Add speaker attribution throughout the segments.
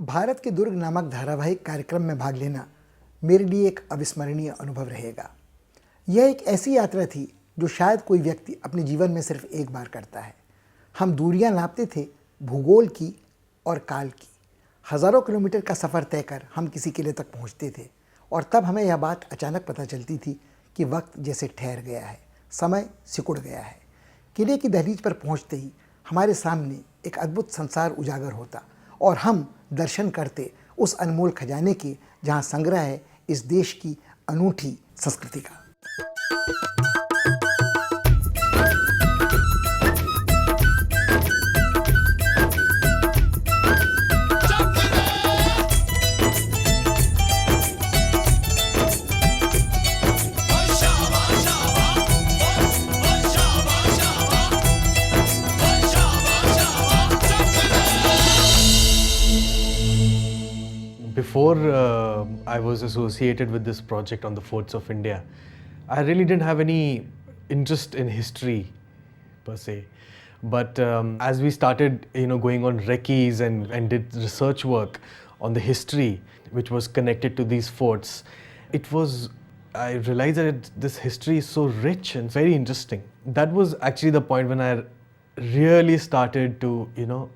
Speaker 1: भारत के दुर्ग नामक धारावाहिक कार्यक्रम में भाग लेना मेरे लिए एक अविस्मरणीय अनुभव रहेगा। यह एक ऐसी यात्रा थी जो शायद कोई व्यक्ति अपने जीवन में सिर्फ एक बार करता है। हम दूरियां नापते थे भूगोल की और काल की। हज़ारों किलोमीटर का सफ़र तय कर हम किसी किले तक पहुंचते थे और तब हमें यह बात अचानक पता चलती थी कि वक्त जैसे ठहर गया है, समय सिकुड़ गया है। किले की दहलीज पर पहुंचते ही हमारे सामने एक अद्भुत संसार उजागर होता और हम दर्शन करते उस अनमोल खजाने के जहां संग्रह है इस देश की अनूठी संस्कृति का।
Speaker 2: Before I was associated with this project on the forts of India, I really didn't have any interest in history per se. But as we started, going on recce's and did research work on the history which was connected to these forts, I realized that this history is so rich and very interesting. That was actually the point when I really started to,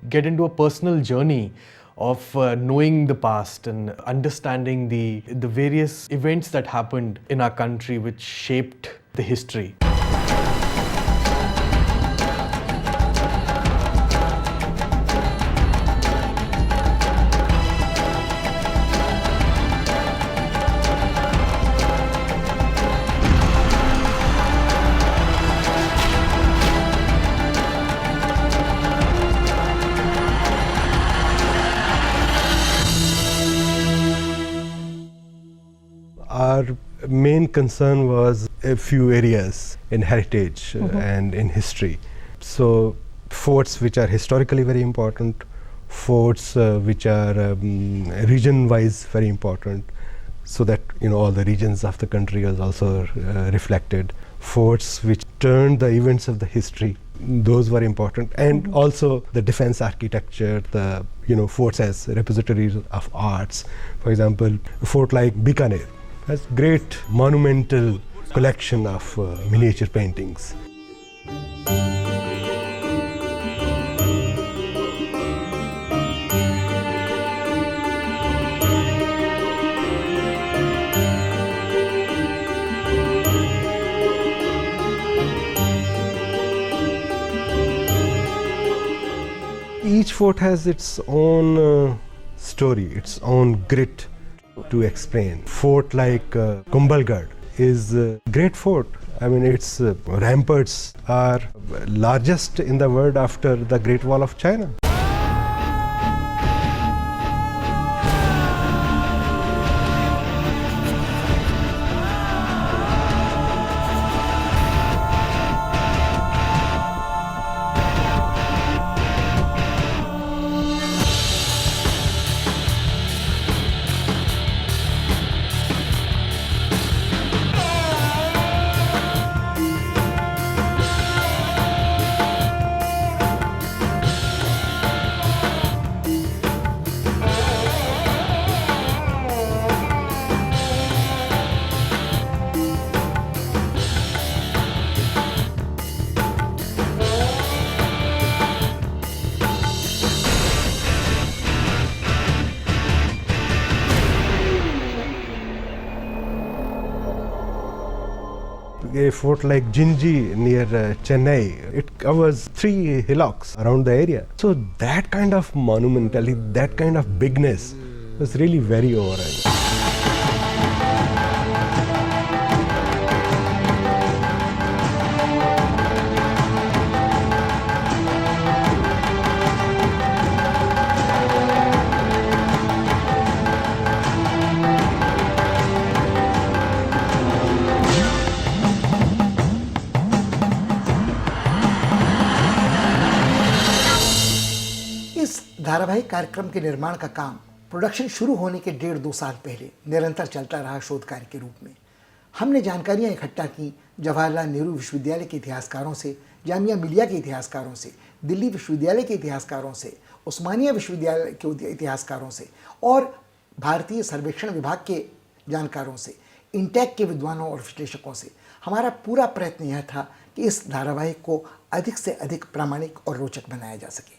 Speaker 2: get into a personal journey of knowing the past and understanding the various events that happened in our country which shaped the history.
Speaker 3: Our main concern was a few areas in heritage and in history. So forts which are historically very important, forts which are region-wise very important, so that all the regions of the country was also reflected. Forts which turned the events of the history, those were important, and also the defense architecture, the forts as repositories of arts. For example, a fort like Bikaner has great monumental collection of miniature paintings. Each fort has its own story, its own grit to explain. Fort like Kumbhalgarh is a great fort. I mean, its ramparts are largest in the world after the Great Wall of China. A fort like Jinji near Chennai, it covers 3 hillocks around the area. So that kind of monumentality, that kind of bigness was really very overwhelming.
Speaker 1: धारावाहिक कार्यक्रम के निर्माण का काम production शुरू होने के 1.5-2 साल पहले निरंतर चलता रहा शोध कार्य के रूप में। हमने जानकारियाँ इकट्ठा की जवाहरलाल नेहरू विश्वविद्यालय के इतिहासकारों से, जामिया मिलिया के इतिहासकारों से, दिल्ली विश्वविद्यालय के इतिहासकारों से, उस्मानिया विश्वविद्यालय के इतिहासकारों से और भारतीय सर्वेक्षण विभाग के जानकारों से, इंटेक के विद्वानों और विश्लेषकों से। हमारा पूरा प्रयत्न यह था कि इस धारावाहिक को अधिक से अधिक प्रामाणिक और रोचक बनाया जा सके।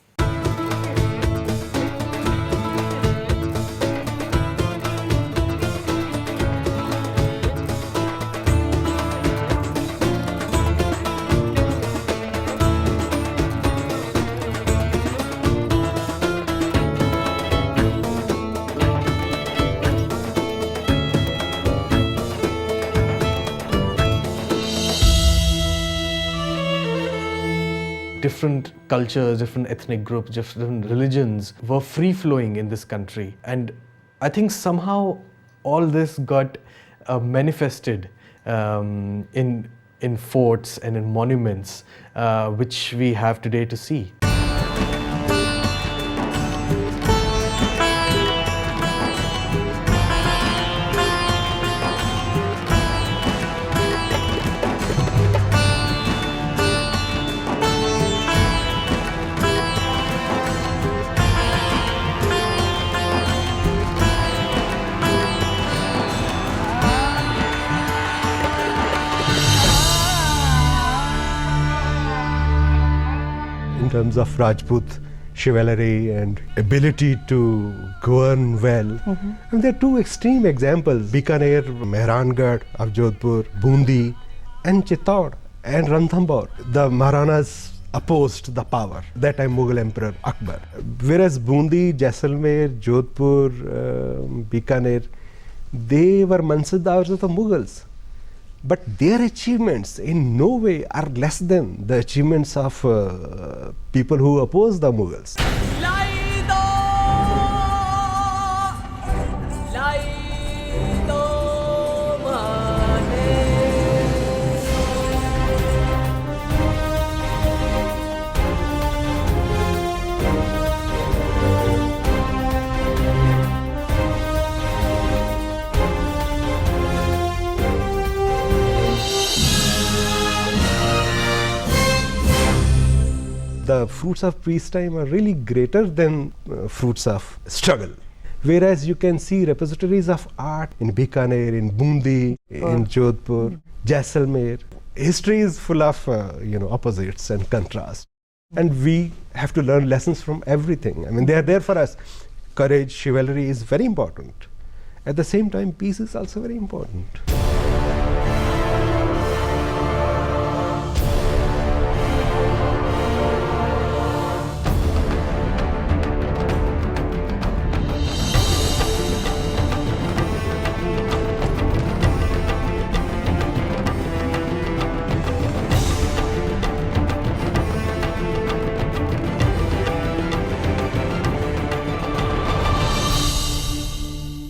Speaker 2: Different cultures, different ethnic groups, different religions were free flowing in this country. And I think somehow all this got manifested in forts and in monuments, which we have today to see.
Speaker 3: In terms of Rajput chivalry and ability to govern well. And there are two extreme examples, Bikaner, Mehrangarh of Jodhpur, Bundi and Chittor and Ranthambore. The Maharanas opposed the power, that time Mughal Emperor Akbar. Whereas Bundi, Jaisalmer, Jodhpur, Bikaner, they were Mansabdars of the Mughals. But their achievements in no way are less than the achievements of people who oppose the Mughals. The fruits of peacetime are really greater than fruits of struggle. Whereas you can see repositories of art in Bikaner, in Bundi, in Jodhpur, Jaisalmer. History is full of opposites and contrasts. And we have to learn lessons from everything. I mean, they are there for us. Courage, chivalry is very important. At the same time, peace is also very important.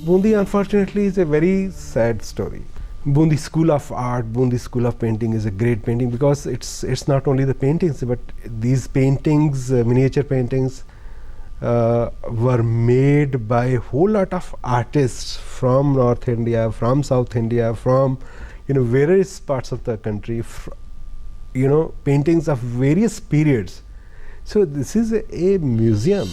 Speaker 3: Bundi, unfortunately, is a very sad story. Bundi School of Art, Bundi School of Painting is a great painting because it's not only the paintings, but these paintings, miniature paintings, were made by a whole lot of artists from North India, from South India, from various parts of the country. Paintings of various periods. So this is a museum.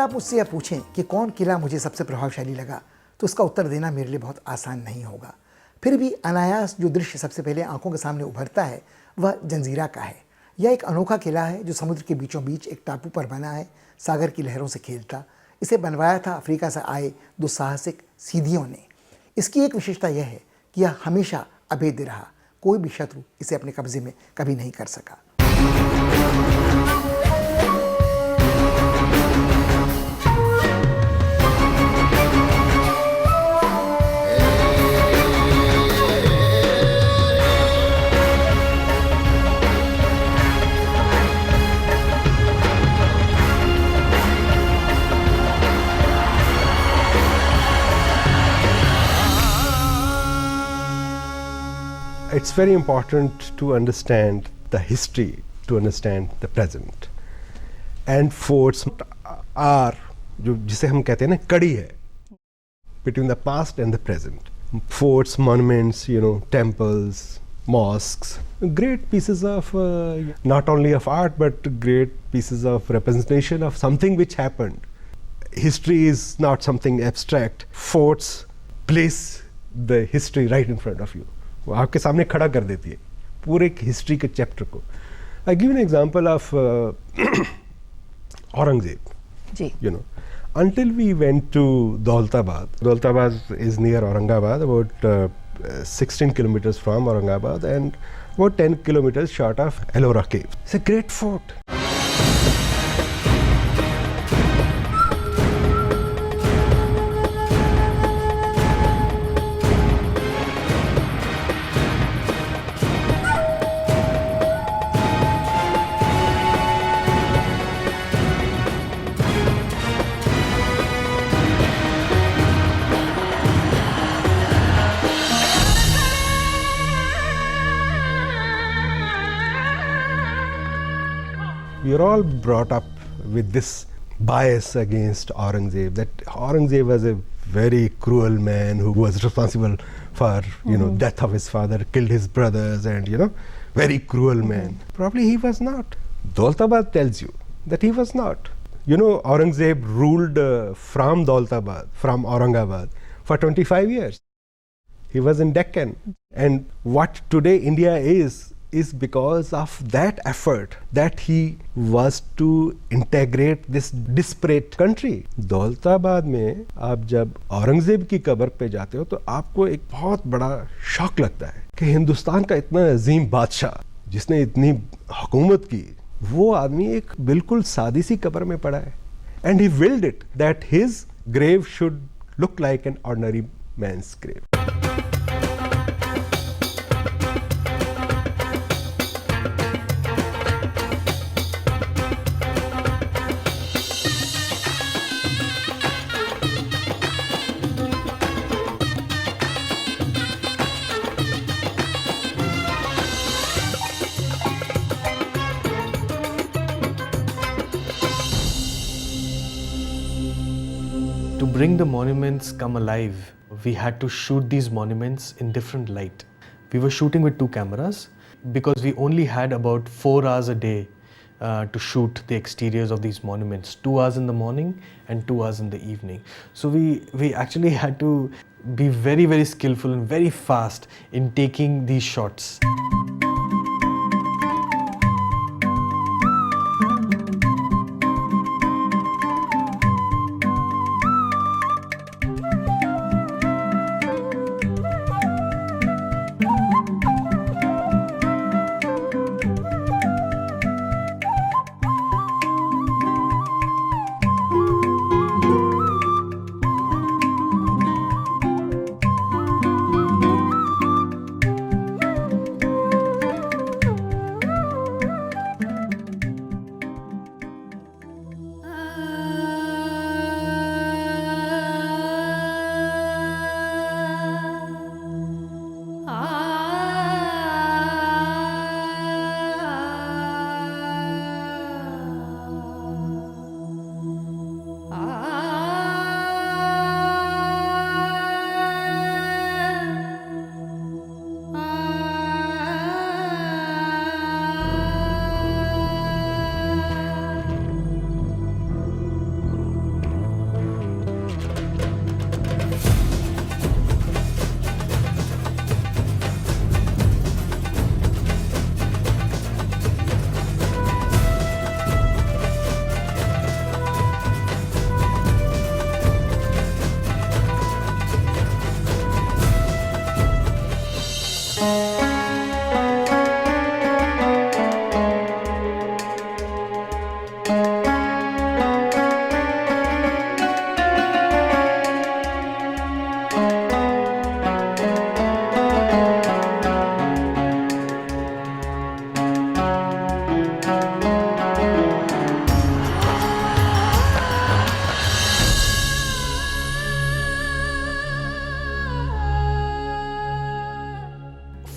Speaker 1: आप मुझसे यह पूछें कि कौन किला मुझे सबसे प्रभावशाली लगा, तो उसका उत्तर देना मेरे लिए बहुत आसान नहीं होगा। फिर भी अनायास जो दृश्य सबसे पहले आंखों के सामने उभरता है वह जंजीरा का है। यह एक अनोखा किला है जो समुद्र के बीचों बीच एक टापू पर बना है, सागर की लहरों से खेलता। इसे बनवाया था अफ्रीका से आए दो साहसिक सीधियों ने। इसकी एक विशेषता यह है कि यह हमेशा अभेद्य रहा, कोई भी शत्रु इसे अपने कब्जे में कभी नहीं कर सका।
Speaker 3: It's very important to understand the history, to understand the present. And forts are जो जिसे हम कहते हैं ना कड़ी है between the past and the present. Forts, monuments, temples, mosques, great pieces of not only of art but great pieces of representation of something which happened. History is not something abstract. Forts place the history right in front of you. वो आपके सामने खड़ा कर देती है पूरे history के chapter को। I give an example of Aurangzeb.
Speaker 4: जी।
Speaker 3: Until we went to Daulatabad. Daulatabad is near Aurangabad, about 16 kilometers from Aurangabad and about 10 kilometers short of Ellora Cave. It's a great fort. We are all brought up with this bias against Aurangzeb, that Aurangzeb was a very cruel man who was responsible for death of his father, killed his brothers, and very cruel man. Probably he was not. Daulatabad tells you that he was not. Aurangzeb ruled from Daulatabad, from Aurangabad, for 25 years. He was in Deccan, and what today India is because of that effort that he was to integrate this disparate country. Daulatabad में आप जब औरंगजेब की कब्र पे जाते हो तो आपको एक बहुत बड़ा शॉक लगता है कि हिंदुस्तान का इतना अजीम बादशाह जिसने इतनी हुकूमत की, वो आदमी एक बिल्कुल सादी सी कब्र में पड़ा है। And he willed it that his grave should look like an ordinary man's grave.
Speaker 2: To bring the monuments come alive, we had to shoot these monuments in different light. We were shooting with 2 cameras because we only had about 4 hours a day to shoot the exteriors of these monuments, 2 hours in the morning and 2 hours in the evening. So we actually had to be very, very skillful and very fast in taking these shots.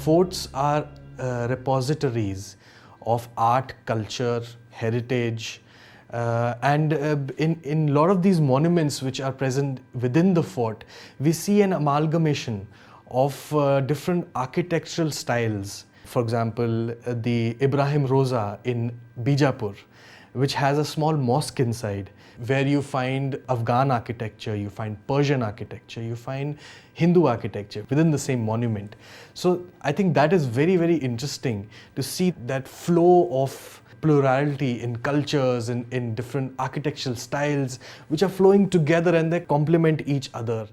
Speaker 2: forts are repositories of art, culture, heritage, and in a lot of these monuments which are present within the fort, we see an amalgamation of different architectural styles. For example, the Ibrahim Roza in Bijapur, which has a small mosque inside, where you find Afghan architecture, you find Persian architecture, you find Hindu architecture within the same monument. So I think that is very, very interesting to see that flow of plurality in cultures and in different architectural styles which are flowing together and they complement each other.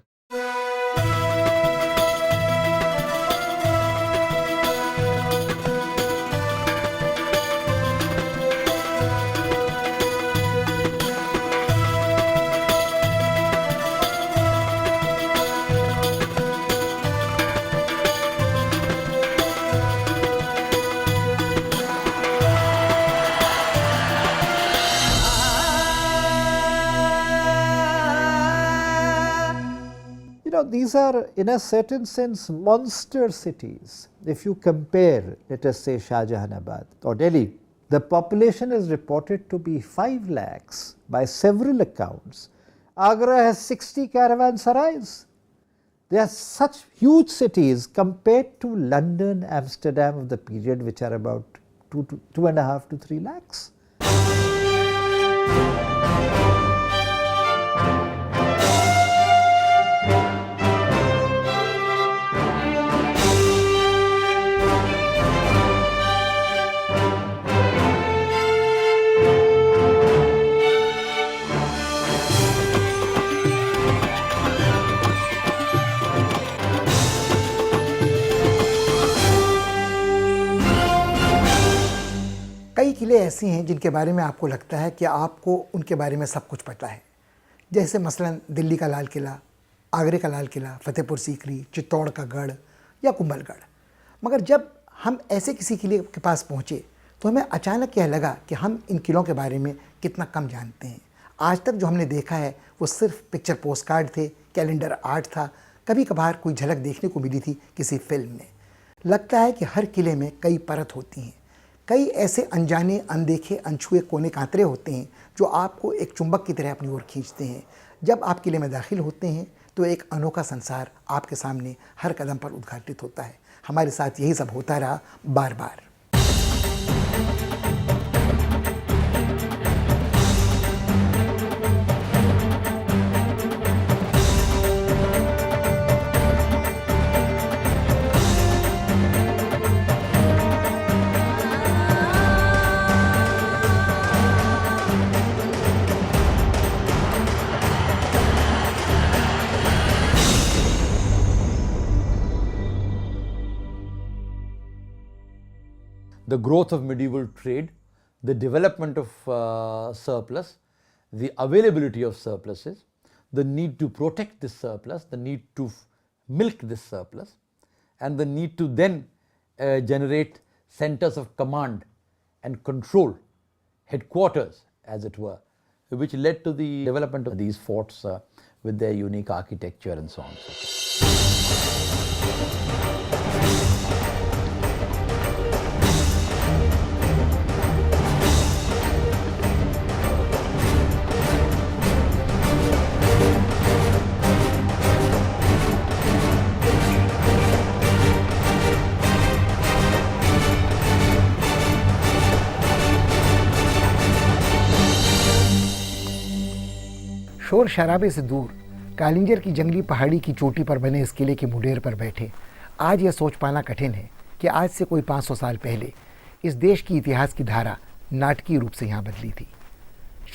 Speaker 4: These are, in a certain sense, monster cities. If you compare, let us say, Shahjahanabad or Delhi, the population is reported to be 5 lakhs by several accounts. Agra has 60 caravansarais. They are such huge cities compared to London, Amsterdam of the period, which are about 2.5 to 3 lakhs.
Speaker 1: कई किले ऐसी हैं जिनके बारे में आपको लगता है कि आपको उनके बारे में सब कुछ पता है, जैसे मसलन दिल्ली का लाल किला, आगरे का लाल किला, फतेहपुर सीकरी, चित्तौड़ का गढ़ या कुंभलगढ़। मगर जब हम ऐसे किसी किले के पास पहुँचे तो हमें अचानक यह लगा कि हम इन किलों के बारे में कितना कम जानते हैं। आज तक जो हमने देखा है वो सिर्फ पिक्चर पोस्टकार्ड थे, कैलेंडर आर्ट था, कभी कभार कोई झलक देखने को मिली थी किसी फिल्म में। लगता है कि हर किले में कई परत होती हैं, कई ऐसे अनजाने, अनदेखे, अनछुए कोने कांतरे होते हैं जो आपको एक चुंबक की तरह अपनी ओर खींचते हैं। जब आप किले में दाखिल होते हैं तो एक अनोखा संसार आपके सामने हर कदम पर उद्घाटित होता है। हमारे साथ यही सब होता रहा बार बार।
Speaker 5: The growth of medieval trade, the development of surplus, the availability of surpluses, the need to protect this surplus, the need to milk this surplus, and the need to then generate centers of command and control, headquarters as it were, which led to the development of these forts with their unique architecture and so on and so forth.
Speaker 1: शोर शराबे से दूर कालिंजर की जंगली पहाड़ी की चोटी पर बने इस किले के मुडेर पर बैठे आज यह सोच पाना कठिन है कि आज से कोई 500 साल पहले इस देश की इतिहास की धारा नाटकीय रूप से यहाँ बदली थी।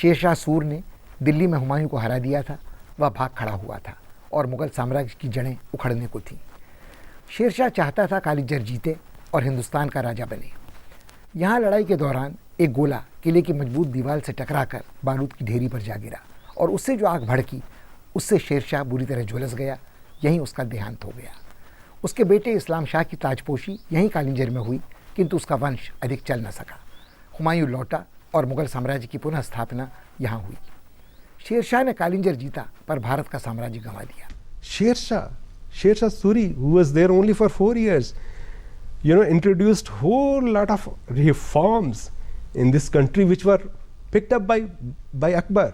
Speaker 1: शेरशाह सूर ने दिल्ली में हुमायूं को हरा दिया था, वह भाग खड़ा हुआ था और मुग़ल साम्राज्य की जड़ें उखड़ने को थीं। शेरशाह चाहता था कालिंजर जीते और हिंदुस्तान का राजा बने। यहाँ लड़ाई के दौरान एक गोला किले की मजबूत दीवार से टकराकर बारूद की ढेरी पर जा गिरा और उससे जो आग भड़की उससे शेरशाह बुरी तरह झुलस गया। यहीं उसका देहांत हो गया। उसके बेटे इस्लाम शाह की ताजपोशी यहीं कालिंजर में हुई, किंतु उसका वंश अधिक चल न सका। हुमायूं लौटा और मुग़ल साम्राज्य की पुनः स्थापना यहाँ हुई। शेरशाह ने कालिंजर जीता पर भारत का साम्राज्य गंवा दिया।
Speaker 3: Sher Shah Suri, who was there only for 4 years, introduced whole lot of reforms in this country which were picked up by Akbar.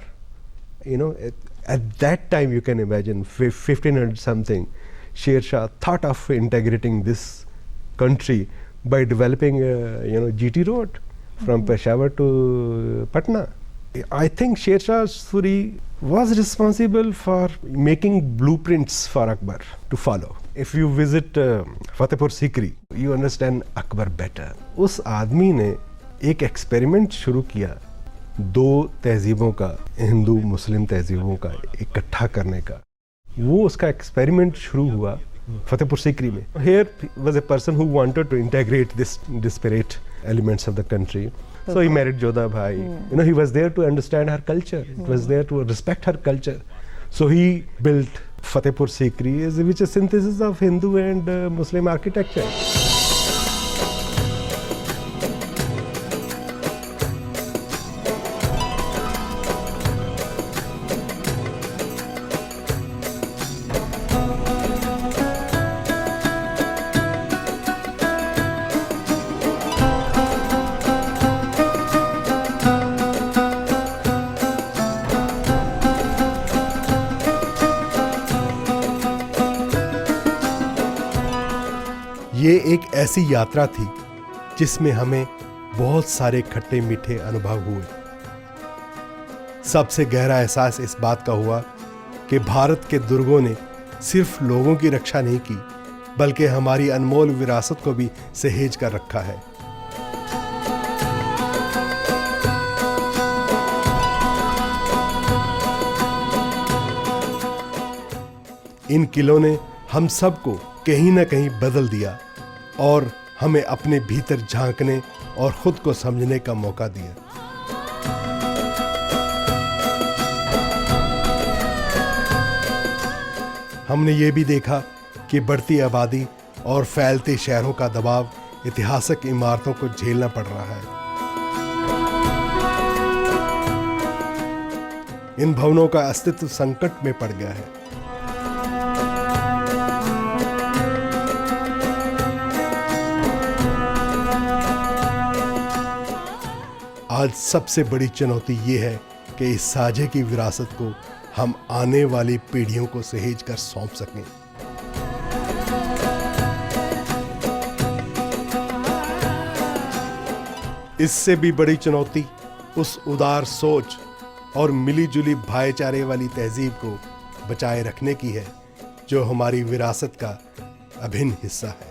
Speaker 3: At that time, you can imagine 1500 something, Sher Shah thought of integrating this country by developing GT road from Peshawar to Patna. I think Sher Shah Suri was responsible for making blueprints for Akbar to follow. If you visit Fatehpur Sikri, you understand Akbar better. उस आदमी ने एक experiment शुरू किया, दो तहजीबों का, हिंदू मुस्लिम तहजीबों का इकट्ठा करने का. वो उसका एक्सपेरिमेंट शुरू हुआ फतेहपुर सीकरी में. Here was a person who wanted to integrate this disparate elements of the country. So he married Jodha Bhai. He was there to understand her culture. He was there to respect her culture. So he built Fatehpur Sikri, which is a synthesis of Hindu and Muslim architecture.
Speaker 6: ये एक ऐसी यात्रा थी जिसमें हमें बहुत सारे खट्टे मीठे अनुभव हुए. सबसे गहरा एहसास इस बात का हुआ कि भारत के दुर्गों ने सिर्फ लोगों की रक्षा नहीं की, बल्कि हमारी अनमोल विरासत को भी सहेज कर रखा है. इन किलों ने हम सबको कहीं ना कहीं बदल दिया और हमें अपने भीतर झांकने और खुद को समझने का मौका दिया. हमने ये भी देखा कि बढ़ती आबादी और फैलते शहरों का दबाव ऐतिहासिक इमारतों को झेलना पड़ रहा है. इन भवनों का अस्तित्व संकट में पड़ गया है. आज सबसे बड़ी चुनौती ये है कि इस साझे की विरासत को हम आने वाली पीढ़ियों को सहेज कर सौंप सकें. इससे भी बड़ी चुनौती उस उदार सोच और मिलीजुली भाईचारे वाली तहजीब को बचाए रखने की है जो हमारी विरासत का अभिन्न हिस्सा है.